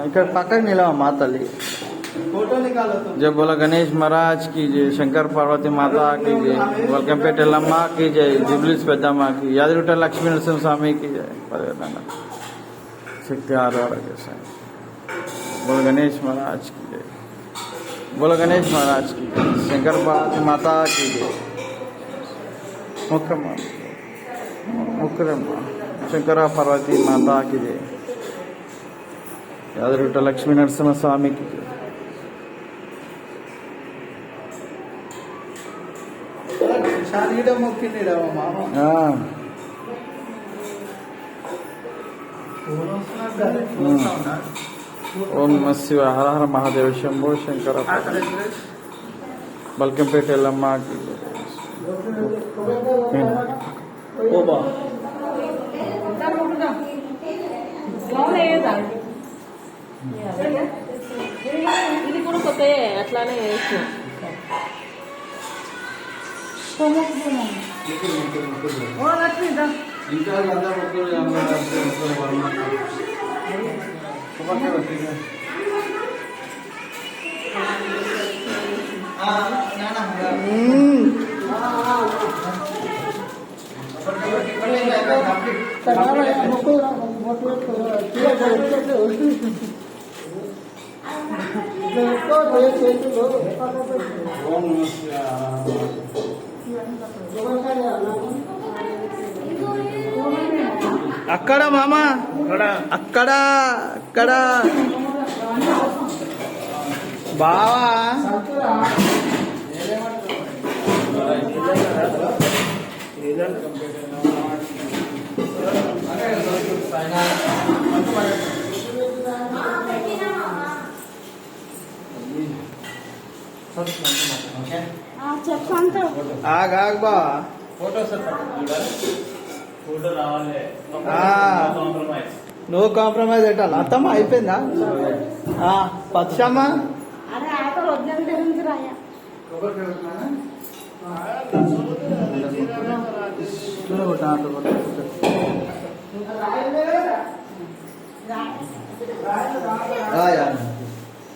ఇక్కడ పక్కన నిలవ మా తల్లి. जय बोला गणेश महाराज की जय, शंकर पार्वती माता की जय, वलकंपेट एल्लम्म की जय, जुबलीस पेद्दम्म की, यादगिरिगुट्ट लक्ष्मी नरसिंह स्वामी की जय, शक्ति आरोग्य साई. बोला गणेश महाराज की जय, बोला गणेश महाराज की जय, शंकर पार्वती माता की जय. मुक्रम्मा शंकर पार्वती माता की जय, यादगिरिगुट्ट लक्ष्मी नरसिंह स्वामी की जय. ओम नमः शिवाय. हर हर महादेव शंभो शंकर. बलकंपेट एल्लम्म की ఇది కూడా కొత్త అట్లానే వేసుకో. అక్కడ మామ అక్కడ అక్కడ బావా ఆగ్ బా నో కాంప్రమైజ్ పెట్టాలి. అత్తమ్మ అయిపోయిందా పచ్చమ్మ?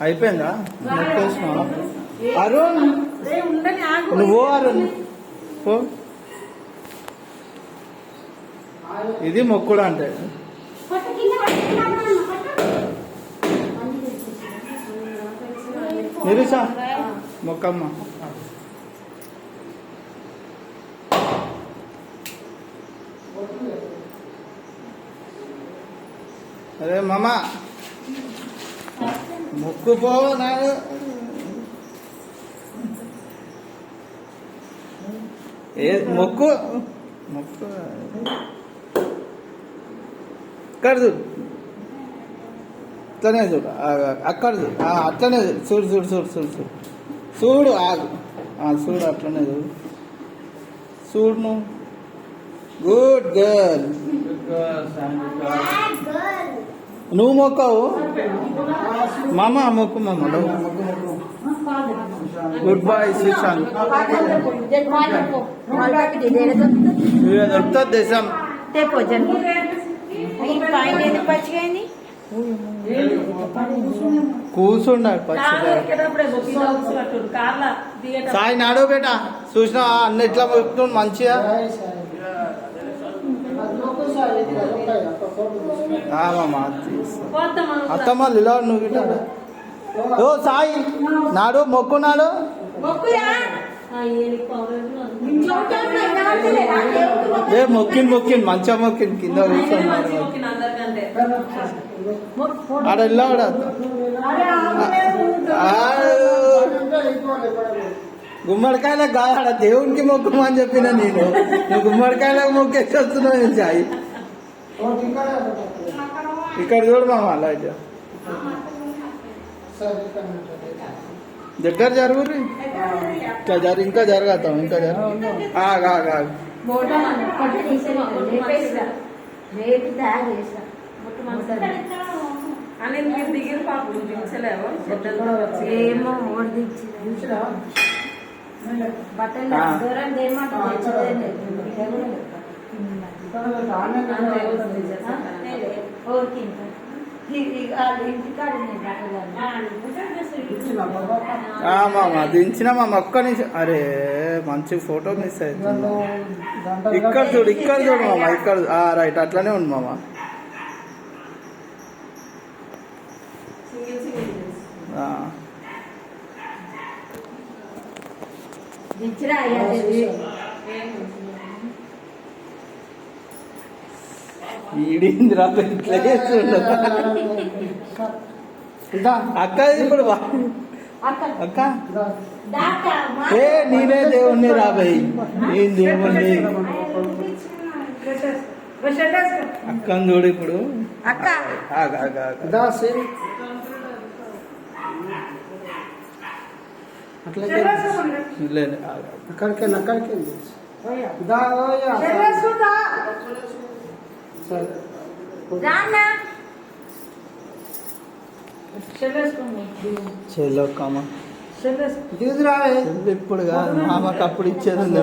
అయిపోయిందా? అరుణ్ నువ్వు అరుణ్ పో. ఇది మొక్కుడు అంటే నిరుసా మొక్కమ్మ. అరే మామ మొక్కు పోవు నాకు. ఏ మొక్కు మొక్కు ఇక్కడ చూడు, అట్లనే చూడు, అక్కడ చూడు, అట్లనే చూడు చూడు చూడు చూడు చూడు చూడు ఆగు చూడు, అట్లనే చూడు చూడు. నువ్వు గుడ్ గర్ల్. నువ్వు మొక్కవు మామ, మొక్కు మామ. Good boy Sreesanth. దొరుకుతుంది దేశం. కూర్చున్నాడు సాయి నాడు బేట. చూసినా అన్న ఎట్లా మొక్కుతుంది మంచిగా. అత్తమ్మ ఇలా నువ్వు గిట్ట. ఓ సాయి నాడు మొక్కున్నాడు. ఏ మొక్కింది మంచిగా మొక్కింది. కింద కూర్చోన్నాడు ఆడ వెళ్ళాడు. గుమ్మడికాయలకు కాదాడ దేవునికి మొక్కమని చెప్పిన నేను. నువ్వు గుమ్మడికాయలకు మొక్కేసి వస్తున్నావు నేను సాయి. ఇక్కడ చూడు మామ అలా దగ్గర జరుగురు. ఇంకా జరగతాం ఇంకా బట్టలు మామ దించిన మామ ఒక్క నిమిషం. అరే మంచి ఫోటో మిస్ అవుతుంది. ఇక్కడ చూడు మామ, ఇక్కడ రైట్ అట్లానే ఉంది మామ. ఈడిందిరా ఇట్లా చేస్తుండ. అక్క ఇప్పుడు అక్క ఏ నేనే దేవుణ్ణి రాబాయి, నేను దేవుణ్ణి. అక్కని చూడు ఇప్పుడు. చెల్లో కామ ఇప్పుడు కాదు మామకు అప్పుడు ఇచ్చేది ఉంది.